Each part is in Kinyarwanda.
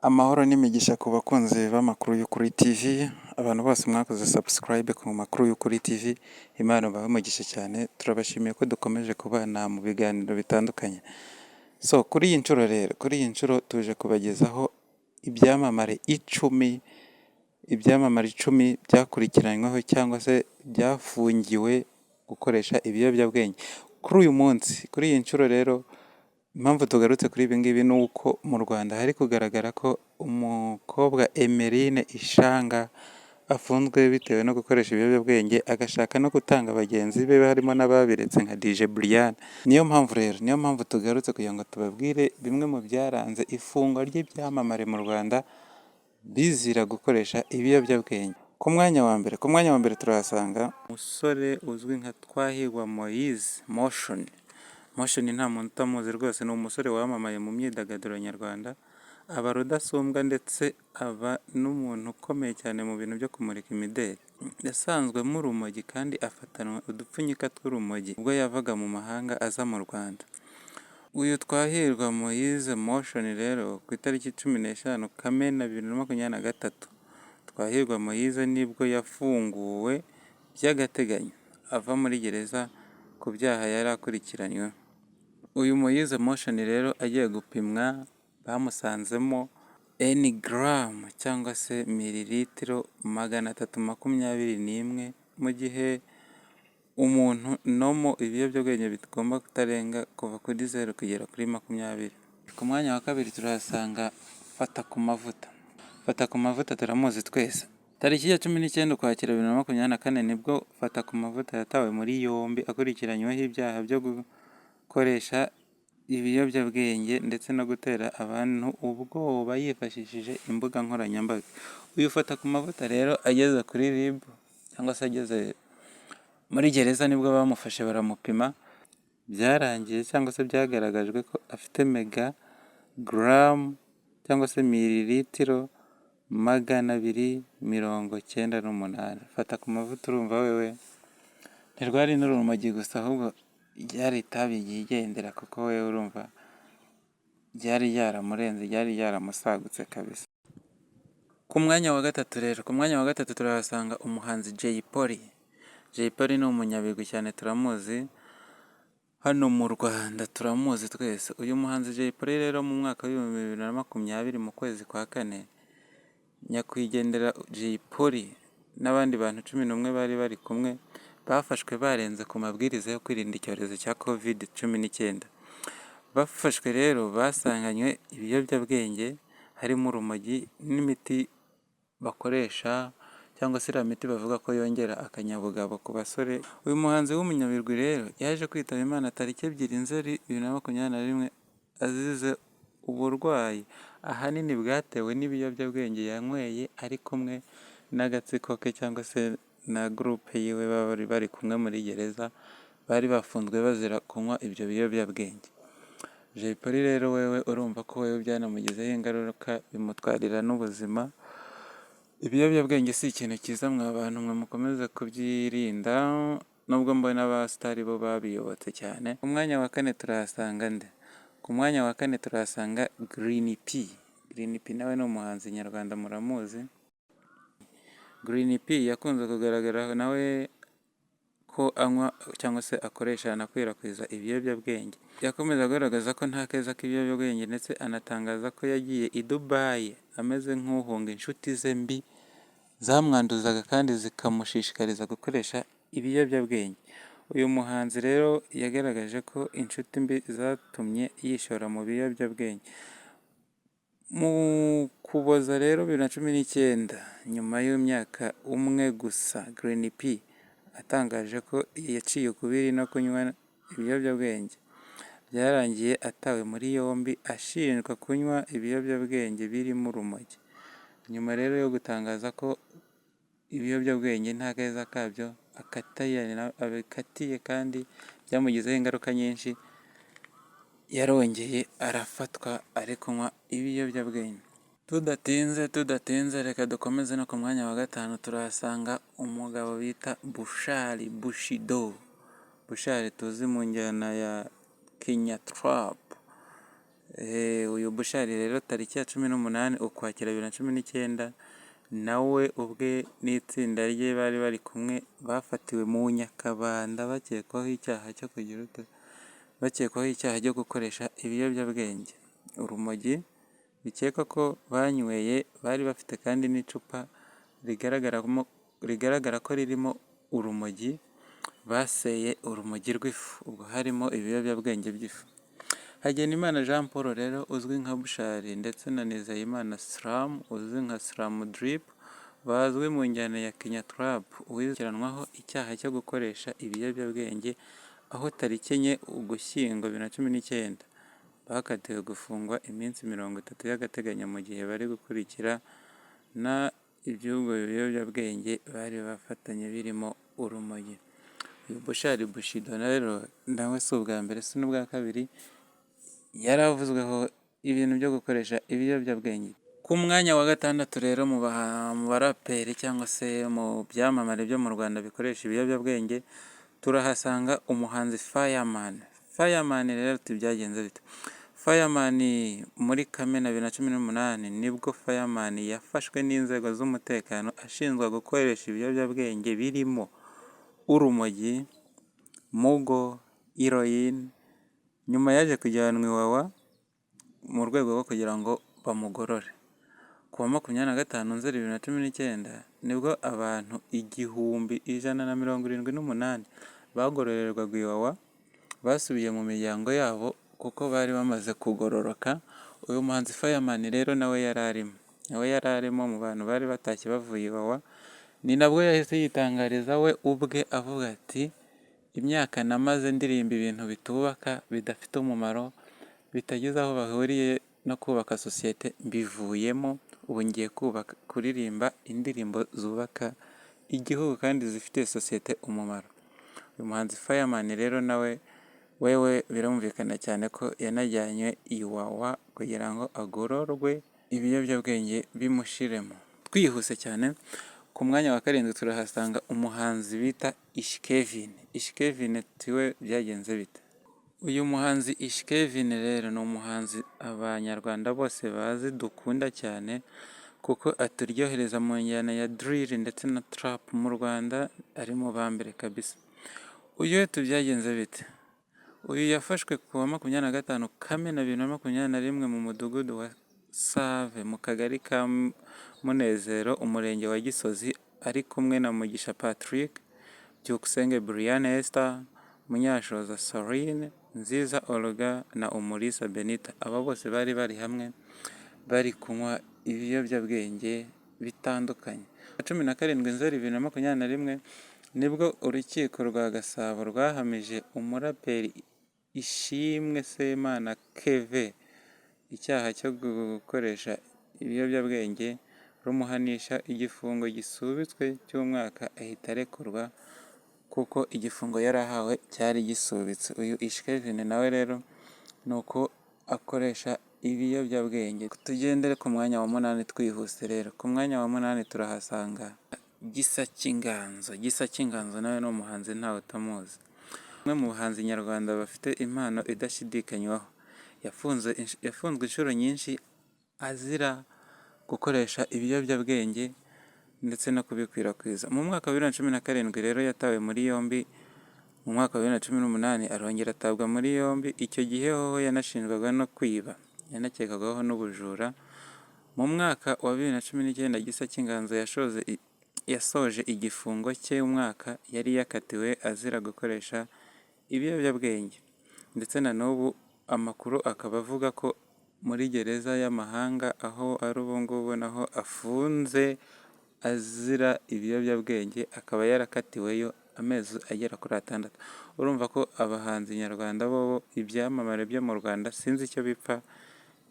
Amahoro n'imigisha ku bakunzi b'amakuru y'ukuri TV, abantu bose mwakoze subscribe ku makuru y'ukuri TV, Imana ibahe umugisha cyane, turabashimiye ko dukomeje kubana mu biganiro bitandukanye. So kuri iyi nshuro rero, kuri iyi nshuro tuje kubagezaho ibyamamare icumi byakurikiranyweho cyangwa se byafungiwe gukoresha ibiyobyabwenge. Kuri uyu munsi, kuri iyi nshuro rero, impamvu tugarutse kuri ibi ngibi ni uko mu Rwanda hari kugaragara ko umukobwa Emeline Ishanga afunzwe bitewe no gukoresha ibiyobyabwenge, agashaka no gutanga bagenzi be harimo n'ababiretse nka DJ Brian. Niyo mpamvu tugarutse kugira ngo tubabwire bimwe mu byaranze ifungwa ry'ibyamamare mu Rwanda bizira gukoresha ibiyobyabwenge. Ku mwanya wa mbere turahasanga umusore uzwi nka Twahirwa Moise Motion. Motion nta muntu utamuzi rwose, ni umusore wamamaye mu myidagaduro nyarwanda, aba rudasumbwa ndetse aba n'umuntu ukomeye cyane mu bintu byo kumurika imideli. Yasanzwemo urumogi kandi afatanwa udupfunyika tw'urumogi ubwo yavaga mu mahanga aza mu Rwanda. Uyu Twahirwa Moise Motion rero ku itariki 15 Kamena 2023, Twahirwa Moise nibwo yafunguwe by'agateganyo ava muri gereza ku byaha yari akurikiranyweho. Uyu Moise Motion rero agiye gupimwa bamusanzemo N-gram cyangwa se mililitiro 321, mu gihe umuntu nomo ibiyobyabwenge bigomba kutarenga kuva kuri 0 kugera kuri 20. Ku mwanya wa kabiri turahasanga Fata ku mavuta. Fata ku mavuta turamuzi twese. Tariki ya 19 Ukwakira 2024 nibwo Fata ku mavuta yatawe muri yombi akurikiranyweho ibyaha byo gukoresha ibiyobyabwenge ndetse no gutera abantu ubwoba yifashishije imbuga nkoranyambaga. Uyu Fata ku mavuta rero ageze kuri RIB cyangwa se ageze muri gereza nibwo bamufashe baramupima, byarangiye cyangwa se byagaragajwe ko afite megagram cyangwa se mililitiro 298. Fata ku mavuta urumva wewe ntirwari n'urumogi gusa, ahubwo ryari itabi ryigendera, kuko wewe urumva ryari ryaramurenze, ryari ryaramusagutse kabisa. Ku mwanya wa gatatu turahasanga umuhanzi Jay Polly. Jay Polly ni umunyabigwi cyane, turamuzi hano mu Rwanda, turamuzi twese. Uyu muhanzi Jay Polly rero mu mwaka wa 2020 mu kwezi kwa kane, nyakwigendera Jay Polly n'abandi bantu 11 bari bari kumwe bafashwe barenze ku mabwiriza yo kwirinda icyorezo cya COVID-19. Bafashwe rero basanganywe ibiyobyabwenge harimo urumogi n'imiti bakoresha cyangwa se iriya miti bavuga ko yongera akanyabugabo ku basore. Uyu muhanzi w'umunyabigwi rero yaje kwitaba Imana tariki 2 Nzeri 2021 azize uburwayi ahanini bwatewe n'ibiyobyabwenge yanyweye ari kumwe n'agatsiko ke cyangwa se na groupe yiwe bari bari kumwe muri gereza, bari bafunzwe bazira kunywa ibyo biyobyabwenge. Jay Polly rero wewe urumva ko wewe byanamugizeho ingaruka, bimutwarira n'ubuzima. Ibiyobyabwenge si ikintu cyiza, mwa bantu mwe mukomeze kubyirinda, nubwo mbona abasitari bo babiyobotse cyane. Ku mwanya wa kane turahasanga Green P. Green P nawe ni umuhanzi nyarwanda, muramuzi. Green P yakunze kugaragara nawe ko anywa cyangwa se akoresha anakwirakwiza ibiyobyabwenge. Yakomeje agaragaza ko nta keza k'ibiyobyabwenge ndetse anatangaza ko yagiye i Dubai ameze nk'uhunga inshuti ze mbi zamwanduzaga kandi zikamushishikariza gukoresha ibiyobyabwenge. Uyu muhanzi rero yagaragaje ko inshuti mbi zatumye yishora mu biyobyabwenge. Mu Kuboza rero 2019, nyuma y'imyaka umwe gusa, Green P atangaje ko yaciye ukubiri no kunywa ibiyobyabwenge, byarangiye atawe muri yombi ashinjwa kunywa ibiyobyabwenge birimo urumogi. Nyuma rero yo gutangaza ko ibiyobyabwenge nta keza kabyo abikatiye kandi byamugizeho ingaruka nyinshi, yarongeye arafatwa ari kunywa ibiyobyabwenge. Tudatinze reka dukomeze no ku mwanya wa 5 turahasanga umugabo bita Bushido. Bushari tuzi mu njyana ya Kenya Trap. Uyu Bushali rero tariki ya 18 Ukwakira 2019 nawe ubwe n'itsinda rye bari bari kumwe bafatiwe mu Nyakabanda bakekwaho icyaha cyo gukoresha ibiyobyabwenge. Urumogi bikekwa ko banyweye, bari bafite kandi n'icupa rigaragara ko ririmo urumogi, baseye urumogi rw'ifu, ubwo harimo ibiyobyabwenge by'ifu. Hagenimana Jean Paul rero uzwi nka Bushali ndetse na Nizeyimana Slam uzwi nka Slam Drip bazwi mu njyana ya Kenya Trap ukurikiranwaho icyaha cyo gukoresha ibiyobyabwenge, aho tariki 4 Ugushyingo 2019 bakatiwe gufungwa iminsi 30 y'agateganyo mu gihe bari gukurikirana iby'ubwo biyobyabwenge bari bafatanye birimo urumogi. Uyu Bushali Bushido rero nawe si ubwa mbere si n'ubwa kabiri yaravuzweho ibintu byo gukoresha ibiyobyabwenge. Ku mwanya wa 6 rero mu baraperi cyangwa se mu byamamare byo mu Rwanda bikoresha ibiyobyabwenge turahasanga umuhanzi Fireman. Fireman rero byagenze bite? Fireman muri Kamena 2018 nibwo Fireman yafashwe n'inzego z'umutekano ashinjwa gukoresha ibiyobyabwenge birimo urumogi, mugo, heroin. Nyuma yaje kujyanwa Iwawa mu rwego rwo kugira ngo bamugorore. Ku wa 25 Nzeri 2019 nibwo abantu 1178 bagororerwaga Iwawa basubiye mu miryango yabo kuko bari bamaze kugororoka. Uyu muhanzi Fireman rero nawe yari arimo mu bantu bari batashye bavuye Iwawa. Ni nabwo yahise yitangariza we ubwe avuga ati, imyaka namaze ndirimba ibintu bitubaka, bidafite umumaro, bitagize aho bahuriye no kubaka sosiyete, mbivuyemo, ubu ngiye kuririmba indirimbo zubaka igihugu kandi zifitiye sosiyete umumaro. Uyu muhanzi Fireman rero nawe wewe birumvikana cyane ko yanajyanywe Iwawa kugira ngo agororwe ibiyobyabwenge bimushiremo. Twihuse cyane, ku mwanya wa 7 turahasanga umuhanzi bita Ishkevin. Ishkevin tiwe byagenze bite? Uyu muhanzi Ishkevin rero ni umuhanzi abanyarwanda bose bazi dukunda cyane kuko aturyohereza mu njyana ya drill ndetse na trap mu Rwanda, ari mu bambere kabisa. Uyu byagenze bite? Uyu yafashwe ku wa 25 Kamena 2021 mu mudugudu wa Save mu kagari ka Munezero umurenge wa Gisozi, ari kumwe na Mugisha Patrick, Byukusenge Brian Esther, Munyashoza Sorine, Nziza Olga na Umulisa Benita. Aba bose bari hamwe bari kunywa ibiyobyabwenge bitandukanye. 17 Nzeri 2021 nibwo urukiko rwa Gasabo rwahamije umuraperi Ishimwe Semana Keve icyaha cyo gukoresha ibiyobyabwenge, rumuhanisha igifungo gisubitswe cy'umwaka, ahita arekurwa kuko igifungo yari ahawe cyari gisubitse. Uyu Ishkevin nawe rero nuko akoresha ibiyobyabwenge. Tugendere ku mwanya wa 8 twihuse rero. Ku mwanya wa 8 turahasanga Gisa Cy'Inganzo. Gisa Cy'Inganzo nawe ni umuhanzi ntawe utamuzi. Umwe mu bahanzi nyarwanda bafite impano idashidikanywaho. Yafunzwe inshuro nyinshi azira gukoresha ibiyobyabwenge ndetse no kubikwirakwiza. Mu mwaka wa 2017 rero yatawe muri yombi. Mu mwaka wa 2018 arongera atabwa muri yombi. Icyo gihe hoho yanashinjwaga no kwiba, yanakekagaho n'ubujura. Mu mwaka wa 2019 Gisa Cy'Inganzo yasoje igifungo cye umwaka yari yakatiwe azira gukoresha ibiyobyabwenge, ndetse na n'ubu amakuru akaba avuga ko muri gereza y'amahanga aho ari ubu ngubu naho afunze azira ibiyobyabwenge, akaba yarakatiweyo amezi agera kuri 6. Urumva ko abahanzi nyarwanda bo ibyamamare byo mu Rwanda sinzi icyo bipfa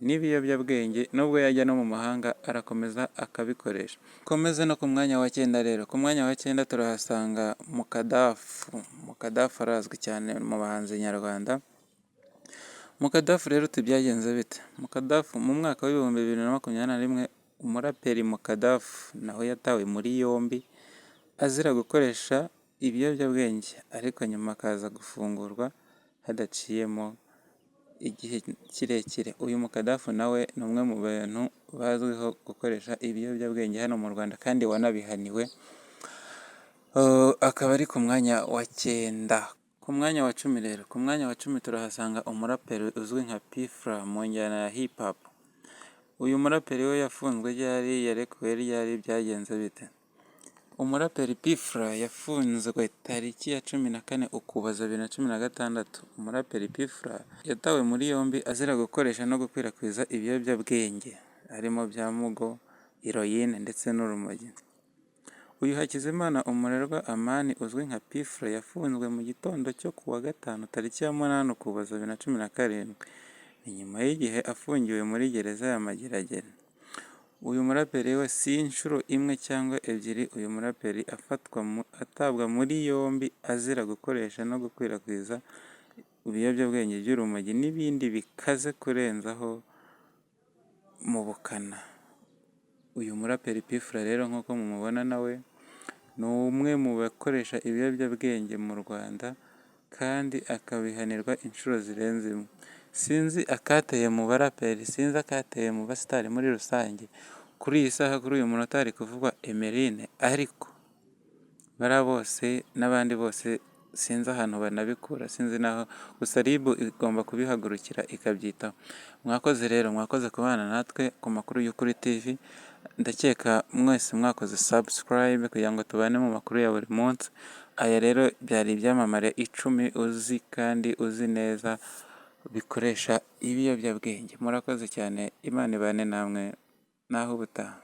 n'ibiyobyabwenge, nubwo yajya no mu mahanga arakomeza akabikoresha. Komeze no ku mwanya wa 9 rero. Ku mwanya wa 9 turahasanga Mukadafu. Mukadafu arazwi cyane mu bahanzi nyarwanda. Mukadafu rero byagenze bite? Mukadafu mu mwaka wa 2021 umuraperi Mukadafu nawe yatawe muri yombi azira gukoresha ibiyobyabwenge, ariko nyuma akaza gufungurwa hadaciyemo igihe kirekire. Uyu Mukadafu nawe ni umwe mu bantu bazwiho gukoresha ibiyobyabwenge hano mu Rwanda kandi wanabihaniwe, akaba ari ku mwanya wa 9. Ku mwanya wa 10 rero, ku mwanya wa 10 turahasanga umuraperi uzwi nka P-Fla mu njyana ya hip hop. Uyu muraperi we yafunzwe ryari, yarekuwe ryari, byagenze bite? Umuraperi P-Fla yafunzwe tariki ya 14 Ukuboza 2016. Umuraperi P-Fla yatawe muri yombi azira gukoresha no gukwirakwiza ibiyobyabwenge harimo bya mugo, heroine ndetse n'urumogi. Uyu Hakizimana umurerwa Amani uzwi nka P-Fla yafunzwe mu gitondo cyo ku wa gatanu tariki ya 8 Ukuboza 2017. Ni nyuma y'igihe afungiwe muri gereza ya Mageragere. Uyu muraperi we si inshuro imwe cyangwa ebyiri uyu muraperi atabwa muri yombi azira gukoresha no gukwirakwiza ibiyobyabwenge by'urumogi n'ibindi bikaze kurenzaho mu bukana. Uyu muraperi P-Fla rero nk'uko mumubona nawe ni umwe mu bakoresha ibiyobyabwenge mu Rwanda kandi akabihanirwa inshuro zirenze imwe. Sinzi akateye mu baraperi, sinzi akateye mu basitari muri rusange. Kuri iyi saha, kuri uyu munota hari kuvugwa Emeline, ariko bariya bose n'abandi bose sinzi ahantu banabikura, sinzi naho, gusa RIB igomba kubihagurukira ikabyitaho. Mwakoze rero, mwakoze kubana natwe ku makuru y'Ukuri TV. Ndakeka mwese mwakoze subscribe kugira ngo tubane mu makuru ya buri munsi. Aya rero byari ibyamamare 10 uzi kandi uzi neza bikoresha ibiyobyabwenge. Murakoze cyane, Imana ibane namwe, naho ubutaha.